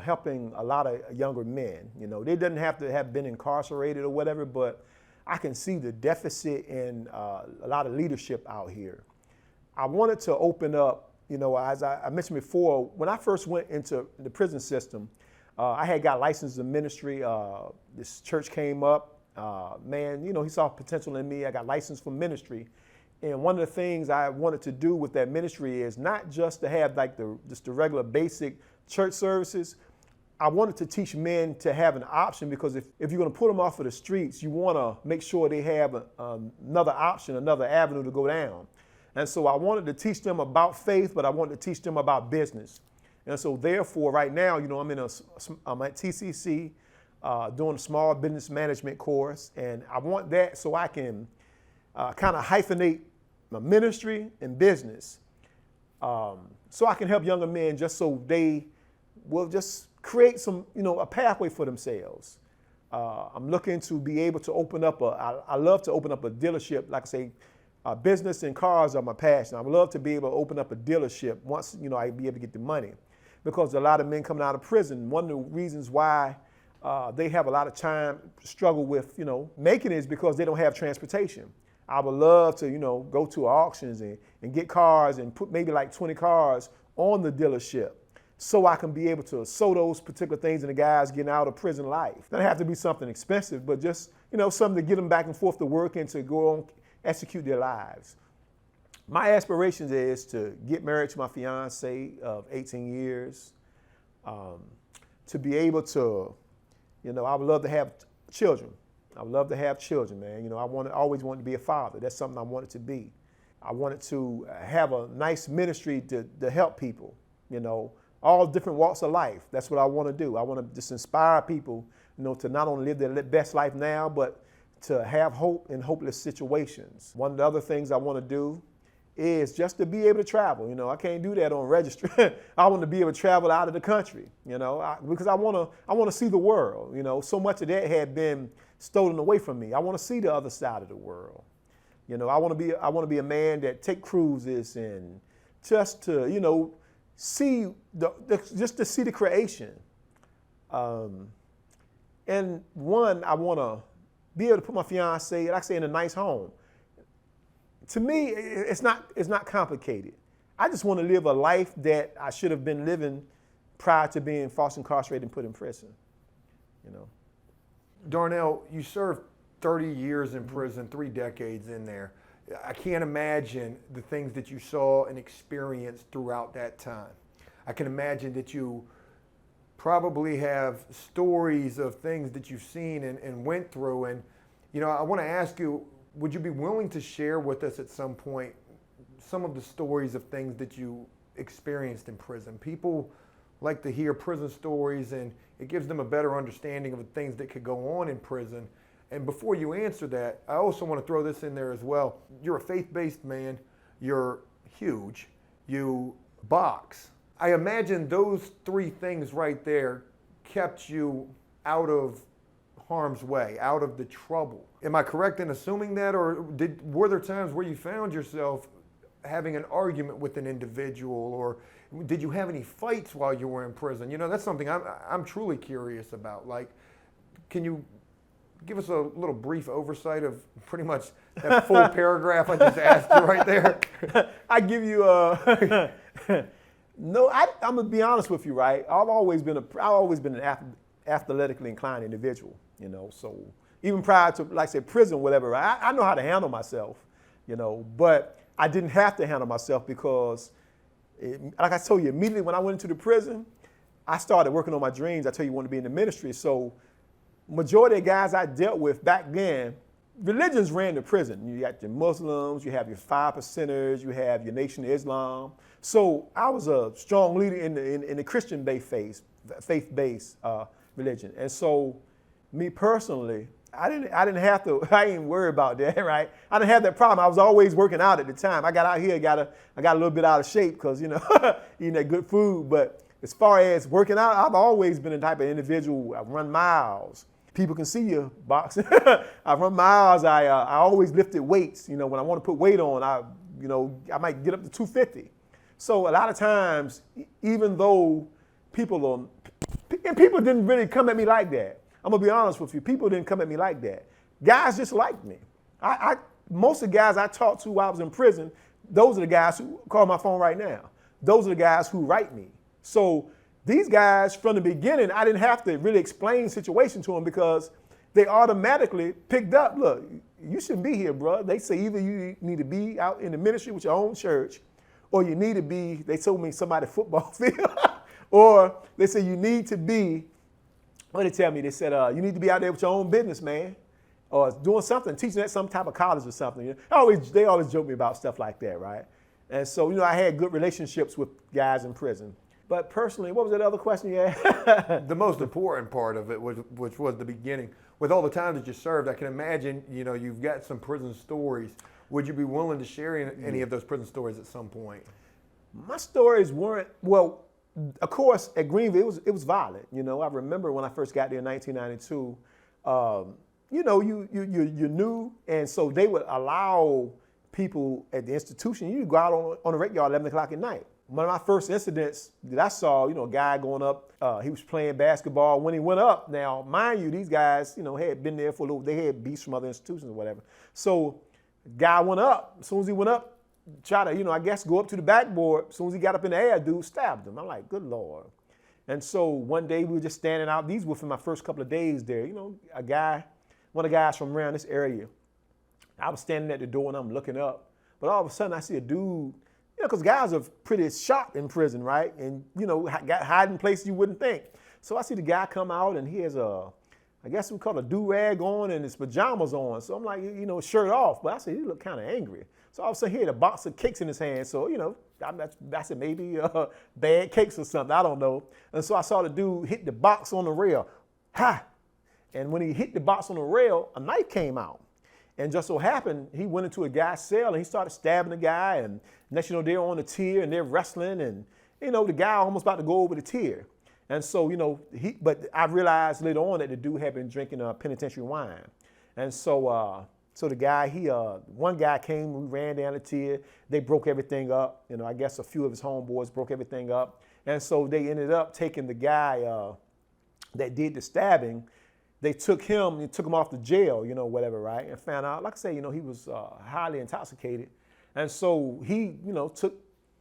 helping a lot of younger men. They doesn't have to have been incarcerated or whatever, but I can see the deficit in a lot of leadership out here. I wanted to open up, as I mentioned before, when I first went into the prison system, I had got licensed in ministry. This church came up. He saw potential in me. I got licensed for ministry. And one of the things I wanted to do with that ministry is not just to have just the regular basic church services. I wanted to teach men to have an option because if you're going to put them off of the streets, you want to make sure they have another option, another avenue to go down. And so I wanted to teach them about faith, but I wanted to teach them about business. And so therefore, right now, I'm at TCC doing a small business management course, and I want that so I can kind of hyphenate my ministry and business, so I can help younger men just so they will just create some, a pathway for themselves. I'm looking to be able to open up I love to open up a dealership. Like I say, business and cars are my passion. I would love to be able to open up a dealership once, I be able to get the money. Because a lot of men coming out of prison, one of the reasons why they have a lot of time struggle with, making it is because they don't have transportation. I would love to, go to auctions and get cars and put maybe like 20 cars on the dealership so I can be able to sow those particular things in the guys getting out of prison life. It doesn't have to be something expensive, but just, something to get them back and forth to work and to go on, execute their lives. My aspirations is to get married to my fiance of 18 years, To be able to, I would love to have children. I would love to have children, man. I always wanted to be a father. That's something I wanted to be. I wanted to have a nice ministry to help people, all different walks of life. That's what I want to do. I want to just inspire people, to not only live their best life now, but to have hope in hopeless situations. One of the other things I want to do is just to be able to travel. I can't do that on registry. I want to be able to travel out of the country, because I want to see the world. So much of that had been stolen away from me. I want to see the other side of the world. I want to be a man that take cruises and just to, see just to see the creation. And one, I want to be able to put my fiance, like I say, in a nice home. To me, it's not complicated. I just want to live a life that I should have been living prior to being falsely incarcerated and put in prison. Darnell, you served 30 years in prison, 3 decades in there. I can't imagine the things that you saw and experienced throughout that time. I can imagine that you probably have stories of things that you've seen and went through. And, I want to ask you, would you be willing to share with us at some point some of the stories of things that you experienced in prison? People like to hear prison stories, and it gives them a better understanding of the things that could go on in prison. And before you answer that, I also want to throw this in there as well. You're a faith-based man. You're huge. You box. I imagine those 3 things right there kept you out of harm's way, out of the trouble. Am I correct in assuming that, or were there times where you found yourself having an argument with an individual, or did you have any fights while you were in prison? That's something I'm truly curious about. Like, can you give us a little brief oversight of pretty much that full paragraph I just asked you right there? I give you no. I'm gonna be honest with you, right? I've always been an athletically inclined individual, So even prior to, like I said, prison, whatever, right? I know how to handle myself, But I didn't have to handle myself because, like I told you, immediately when I went into the prison, I started working on my dreams. I tell you, I wanted to be in the ministry. So majority of guys I dealt with back then, religions ran the prison. You got your Muslims, you have your 5%ers, you have your Nation of Islam. So I was a strong leader in the Christian-based faith-based religion. And so me personally, I ain't worried about that, right? I didn't have that problem. I was always working out at the time. I got out here, I got a little bit out of shape because, eating that good food. But as far as working out, I've always been the type of individual. I run miles. People can see you boxing. I run miles. I always lifted weights. When I want to put weight on, I might get up to 250. So a lot of times, even though people didn't really come at me like that. I'm gonna be honest with you. People didn't come at me like that. Guys just liked me. Most of the guys I talked to while I was in prison, those are the guys who call my phone right now. Those are the guys who write me. So these guys, from the beginning, I didn't have to really explain the situation to them because they automatically picked up, look, you shouldn't be here, bro. They say either you need to be out in the ministry with your own church, or you need to be, they told me, somebody football field, or they say you need to be, what did they tell me? They said, you need to be out there with your own business, man, or doing something, teaching at some type of college or something. They always joke me about stuff like that, right? And so, I had good relationships with guys in prison. But personally, what was that other question you had? The most important part of it, which was the beginning. With all the time that you served, I can imagine, you've got some prison stories. Would you be willing to share any of those prison stories at some point? My stories weren't, well, of course, at Greenville, it was violent. I remember when I first got there in 1992, you're new, and so they would allow people at the institution, you go out on the rec yard 11 o'clock at night. One of my first incidents that I saw, a guy going up, he was playing basketball. When he went up, now, mind you, these guys, had been there for a little, they had beats from other institutions or whatever. So guy went up. As soon as he went up, tried to, I guess, go up to the backboard. As soon as he got up in the air, dude stabbed him. I'm like, good Lord. And so one day we were just standing out. These were for my first couple of days there. One of the guys from around this area, I was standing at the door and I'm looking up. But all of a sudden I see a dude You know, because guys are pretty sharp in prison, right? And, you know, got hiding places you wouldn't think. So I see the guy come out and he has I guess we call it a do-rag on and his pajamas on. So I'm like, you know, shirt off. But I said, he looked kind of angry. So all of a sudden he had a box of cakes in his hand. So, you know, I said maybe bad cakes or something. I don't know. And so I saw the dude hit the box on the rail. Ha! And when he hit the box on the rail, a knife came out. And just so happened, he went into a guy's cell and he started stabbing the guy. And next you know, they're on the tier and they're wrestling. And, you know, the guy almost about to go over the tier. And so, you know, but I realized later on that the dude had been drinking penitentiary wine. And so, so the guy, one guy came, we ran down the tier. They broke everything up. You know, I guess a few of his homeboys broke everything up. And so they ended up taking the guy that did the stabbing. They took him off to jail, you know, whatever, right? And found out, like I say, you know, he was highly intoxicated. And so he, you know,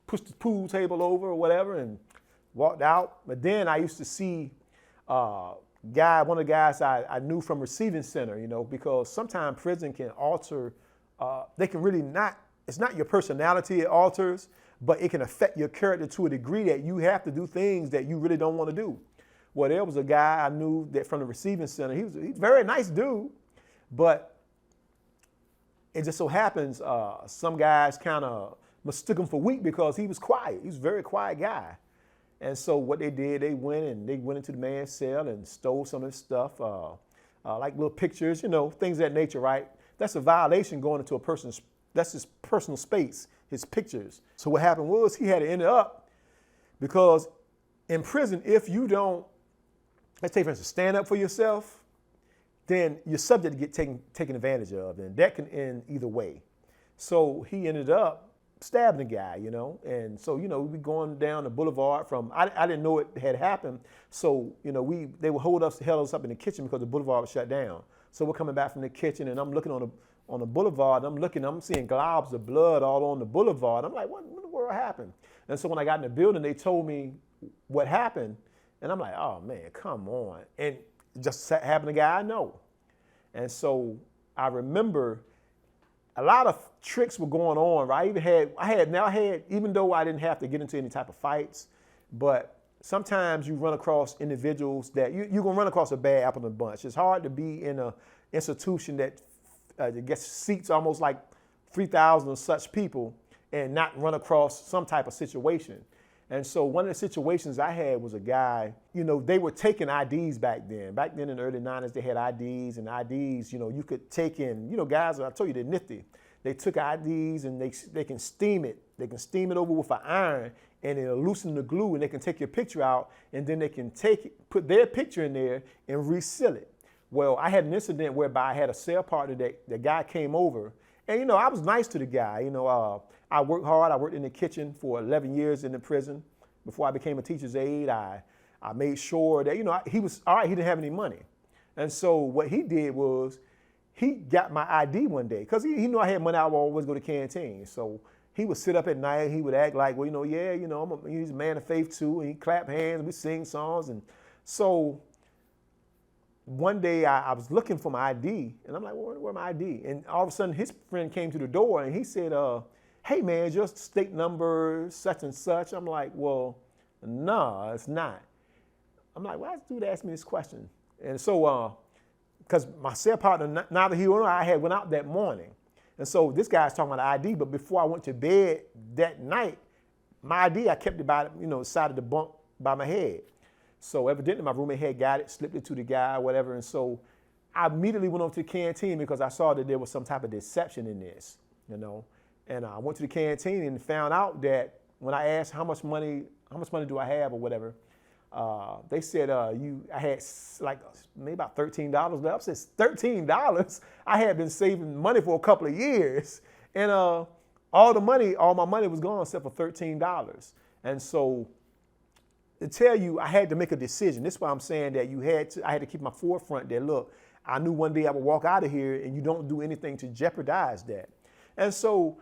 pushed the pool table over or whatever and walked out. But then I used to see one of the guys I knew from receiving center, you know, because sometimes prison can alter, they can really it's not your personality it alters, but it can affect your character to a degree that you have to do things that you really don't want to do. Well, there was a guy I knew that from the receiving center. He's a very nice dude, but it just so happens some guys kind of mistook him for weak because he was quiet. He was a very quiet guy. And so what they did, they went into the man's cell and stole some of his stuff, like little pictures, you know, things of that nature, right? That's a violation going into that's his personal space, his pictures. So what happened was he had to end it up because in prison, if you don't, let's say for instance, stand up for yourself, then you're subject to get taken advantage of, and that can end either way. So he ended up stabbing the guy, you know, and so, you know, we going down the boulevard from, I didn't know it had happened, so, you know, they would held us up in the kitchen because the boulevard was shut down. So we're coming back from the kitchen, and I'm looking on the boulevard, I'm seeing globs of blood all on the boulevard. I'm like, what in the world happened? And so when I got in the building, they told me what happened, and I'm like, oh man, come on. And just happened to a guy I know. And so I remember a lot of tricks were going on, right? I had, even though I didn't have to get into any type of fights, but sometimes you run across individuals that you're gonna run across a bad apple in the bunch. It's hard to be in an institution that gets seats almost like 3,000 of such people and not run across some type of situation. And so one of the situations I had was a guy, you know, they were taking IDs back then. Back then in the early 90s, they had IDs, and IDs, you know, you could take in, you know, guys, I told you they're nifty. They took IDs and they can steam it. They can steam it over with an iron, and it'll loosen the glue, and they can take your picture out, and then they can put their picture in there and reseal it. Well, I had an incident whereby I had a cell partner that the guy came over, and, you know, I was nice to the guy. You know, I worked hard. I worked in the kitchen for 11 years in the prison. Before I became a teacher's aide, I made sure that, you know, he was all right. He didn't have any money. And so what he did was he got my ID one day because he knew I had money. I would always go to canteen. So he would sit up at night. He would act like, well, you know, yeah, you know, he's a man of faith too. And he'd clap hands and we sing songs. And so one day I was looking for my ID, and I'm like, well, where's my ID? And all of a sudden his friend came to the door and he said, hey man, your state number such and such. I'm like, well, no, it's not. I'm like, why did this dude ask me this question? And so, because my cell partner, neither he nor I had went out that morning. And so this guy's talking about the ID, but before I went to bed that night, my ID, I kept it by, you know, the side of the bunk by my head. So evidently my roommate had got it, slipped it to the guy, whatever. And so I immediately went over to the canteen because I saw that there was some type of deception in this, you know. And I went to the canteen and found out that when I asked how much money do I have or whatever, they said I had like maybe about $13 left. I said, $13? I had been saving money for a couple of years, and all my money was gone except for $13. And so to tell you, I had to make a decision. This is why I'm saying that I had to keep my forefront that, look, I knew one day I would walk out of here, and you don't do anything to jeopardize that. And so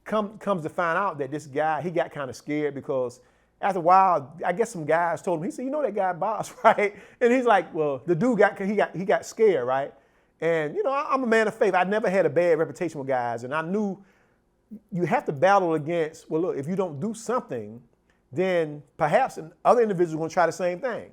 comes to find out that this guy, he got kind of scared because after a while, I guess some guys told him, he said, you know that guy boss, right? And he's like, well, the dude got scared, right? And, you know, I'm a man of faith. I never had a bad reputation with guys, and I knew you have to battle against, well, look, if you don't do something, then perhaps other individuals are going to try the same thing.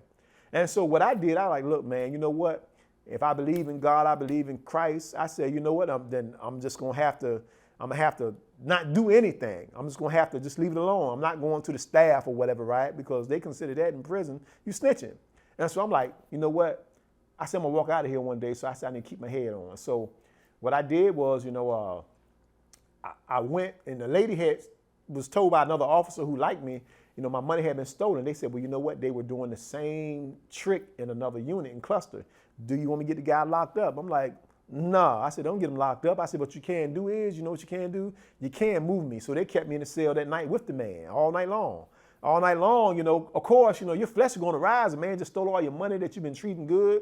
And so what I did, I like, look, man, you know what? If I believe in God, I believe in Christ, I said, you know what? Then I'm just going to have to not do anything. I'm just going to have to just leave it alone. I'm not going to the staff or whatever, right? Because they consider that in prison, you snitching. And so I'm like, you know what? I said, I'm going to walk out of here one day. So I said, I need to keep my head on. So what I did was, I went, and the lady was told by another officer who liked me, my money had been stolen. They said, well, you know what? They were doing the same trick in another unit and cluster. Do you want me to get the guy locked up? I'm like, no. I said, don't get him locked up. I said, what you can do is, you know what you can do? You can move me. So they kept me in the cell that night with the man all night long. All night long, of course, your flesh is going to rise. The man just stole all your money that you've been treating good.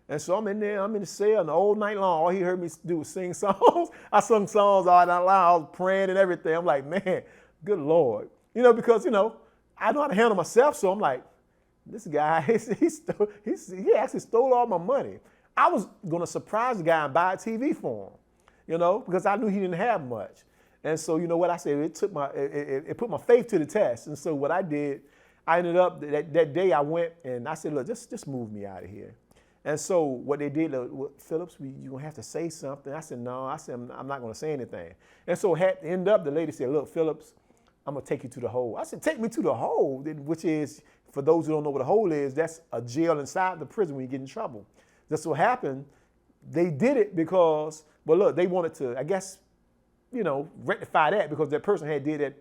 And so I'm in there, I'm in the cell, and all night long, all he heard me do was sing songs. I sung songs all night long. I was praying and everything. I'm like, man, good Lord. Because, I know how to handle myself. So I'm like, this guy, he actually stole all my money. I was going to surprise the guy and buy a TV for him, because I knew he didn't have much. And so, you know what I said? It put my faith to the test. And so what I did, I ended up, that day I went and I said, look, just move me out of here. And so what they did, look, Phillips, you're going to have to say something. I said, no. I said, I'm not going to say anything. And so end up, the lady said, look, Phillips, I'm going to take you to the hole. I said, take me to the hole, which is, for those who don't know what a hole is, that's a jail inside the prison when you get in trouble. That's what happened. They did it because, well, look, they wanted to, I guess, rectify that because that person had did that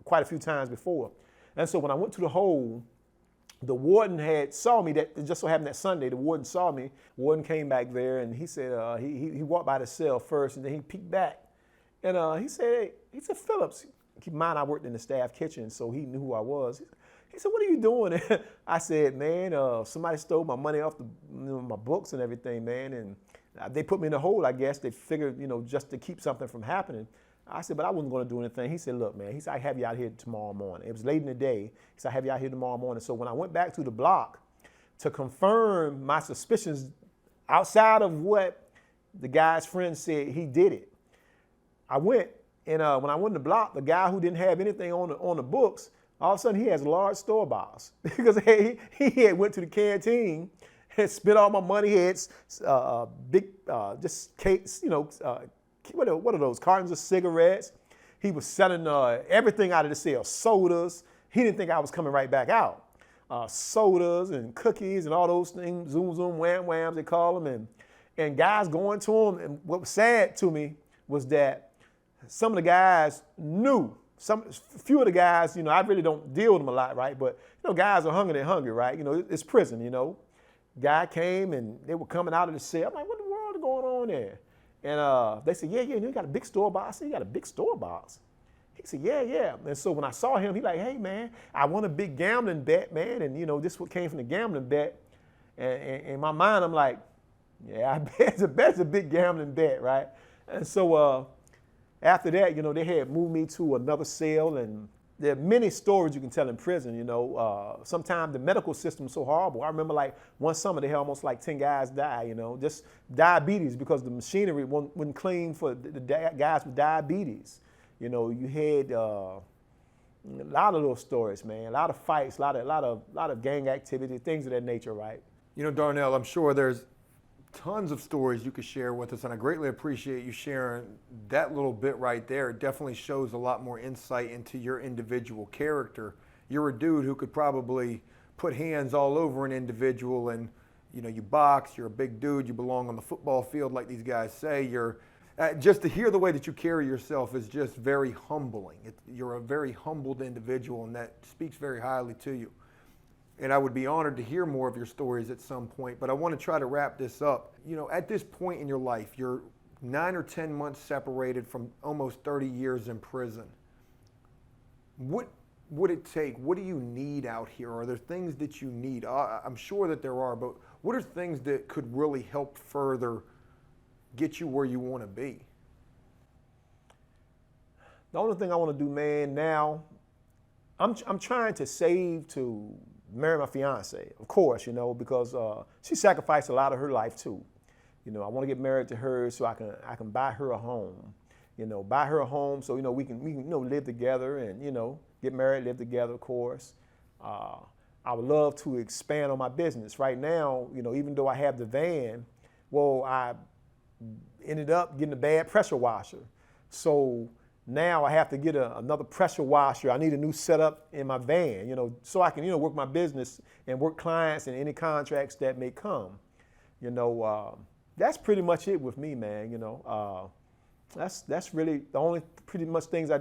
quite a few times before. And so when I went to the hole, the warden had saw me. That it just so happened that Sunday, the warden saw me. Warden came back there and he said he walked by the cell first and then he peeked back, and he said Phillips. Keep in mind I worked in the staff kitchen, so he knew who I was. He said, what are you doing? I said, man, somebody stole my money off my books and everything, man, and they put me in a hole. I guess they figured, just to keep something from happening. I said, but I wasn't going to do anything. He said, look, man, he said, I have you out here tomorrow morning. It was late in the day. He said, I have you out here tomorrow morning. So when I went back to the block to confirm my suspicions outside of what the guy's friend said, he did it. I went, and when I went to the block, the guy who didn't have anything on the books, all of a sudden he has a large store box because he had went to the canteen and spent all my money. He had big, just cakes, what are those, cartons of cigarettes. He was selling everything out of the cell, sodas. He didn't think I was coming right back out. Sodas and cookies and all those things, zoom, zoom, wham, whams, they call them. And guys going to him. And what was sad to me was that some of the guys knew. Few of the guys, I really don't deal with them a lot, right? But, guys are hungry, they're hungry, right? It's prison, Guy came and they were coming out of the cell. I'm like, what in the world is going on there? And they said, yeah, you got a big store box? I said, you got a big store box? He said, yeah. And so when I saw him, he like, hey, man, I won a big gambling bet, man. And, this what came from the gambling bet. And in my mind, I'm like, yeah, I bet it's a big gambling bet, right? And so after that, they had moved me to another cell. And there are many stories you can tell in prison, Sometimes the medical system is so horrible. I remember like one summer they had almost like 10 guys die, just diabetes because the machinery wasn't clean for the guys with diabetes. You had a lot of those stories, man, a lot of fights, a lot of gang activity, things of that nature, right? Darnell, I'm sure there's tons of stories you could share with us, and I greatly appreciate you sharing that little bit right there. It definitely shows a lot more insight into your individual character. You're a dude who could probably put hands all over an individual, and you box, you're a big dude, you belong on the football field like these guys say. You're just to hear the way that you carry yourself is just very humbling. You're a very humbled individual, and that speaks very highly to you. And I would be honored to hear more of your stories at some point, but I want to try to wrap this up. At this point in your life, you're 9 or 10 months separated from almost 30 years in prison. What would it take? What do you need out here? Are there things that you need? I'm sure that there are, but what are things that could really help further get you where you want to be? The only thing I want to do, man, now, I'm trying to save to marry my fiance, of course, because she sacrificed a lot of her life too. I want to get married to her so I can buy her a home. buy her a home so, we can live together and, get married, live together, of course. I would love to expand on my business. Right now, even though I have the van, well, I ended up getting a bad pressure washer. So now I have to get another pressure washer. I need a new setup in my van, so I can, work my business and work clients and any contracts that may come. That's pretty much it with me, man. That's really the only pretty much things I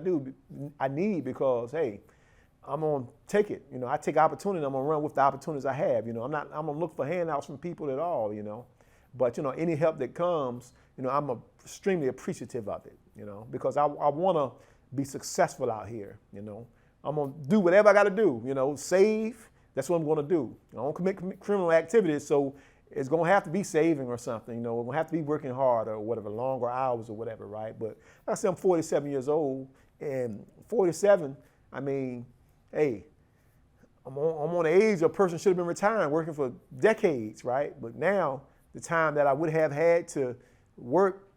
need because, hey, I'm gonna take it. I take opportunity. I'm gonna run with the opportunities I have. I'm gonna look for handouts from people at all. But any help that comes, I'm extremely appreciative of it. Because I want to be successful out here. I'm gonna do whatever I got to do. Save. That's what I'm gonna do. I don't commit criminal activities, so it's gonna have to be saving or something. We're gonna have to be working hard or whatever, longer hours or whatever, right? But like I said, I'm 47 years old, and 47. I mean, hey, I'm on the age a person should have been retiring, working for decades, right? But now, the time that I would have had to work,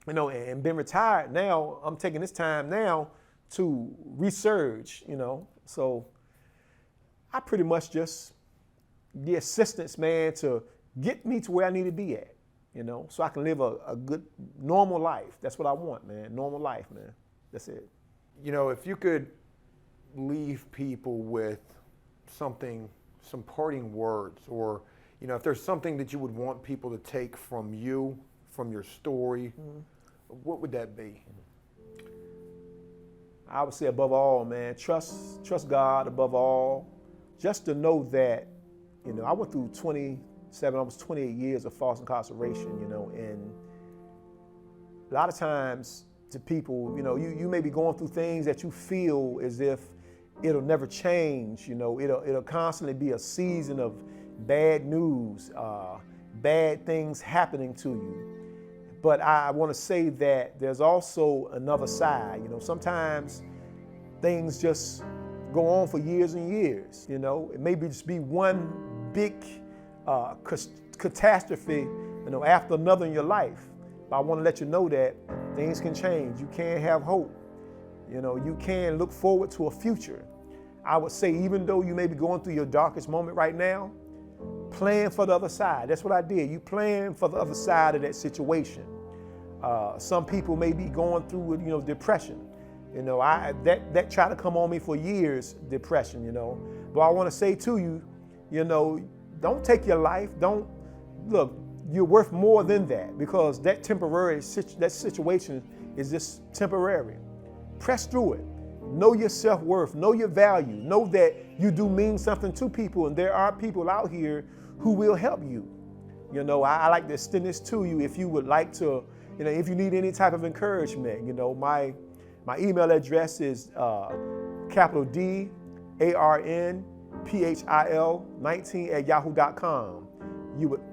and been retired, now I'm taking this time now to research, So I pretty much just the assistance, man, to get me to where I need to be at, so I can live a good, normal life. That's what I want, man. Normal life, man. That's it. If you could leave people with some parting words, or, if there's something that you would want people to take from you, from your story, what would that be? I would say above all, man, trust God above all. Just to know that, I went through 27, almost 28 years of false incarceration, and a lot of times to people, you may be going through things that you feel as if it'll never change, it'll constantly be a season of bad news, bad things happening to you. But I want to say that there's also another side. Sometimes things just go on for years and years. It may just be one big catastrophe, after another in your life. But I want to let you know that things can change. You can have hope. You can look forward to a future. I would say, even though you may be going through your darkest moment right now, plan for the other side. That's what I did. You plan for the other side of that situation. Some people may be going through, depression. That tried to come on me for years, depression, But I want to say to you, don't take your life. Don't look. You're worth more than that, because that situation is just temporary. Press through it. Know your self-worth. Know your value. Know that you do mean something to people, and there are people out here who will help you. I like to extend this to you if you would like to. If you need any type of encouragement, my email address is capital DARNPHIL19@yahoo.com.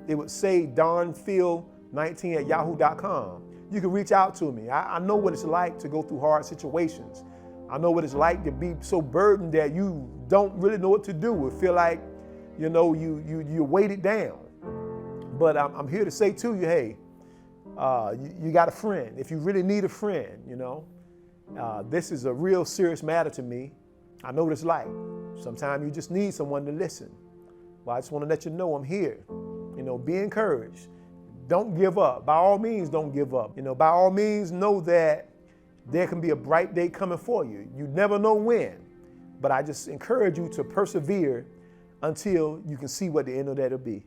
It would say darnphil19@yahoo.com. You can reach out to me. I know what it's like to go through hard situations. I know what it's like to be so burdened that you don't really know what to do. It feel like, you're weighted down. But I'm here to say to you, hey, you got a friend. If you really need a friend, this is a real serious matter to me. I know what it's like. Sometimes you just need someone to listen. Well, I just want to let you know I'm here. Be encouraged. Don't give up. By all means, don't give up. By all means, know that there can be a bright day coming for you. You never know when. But I just encourage you to persevere until you can see what the end of that will be.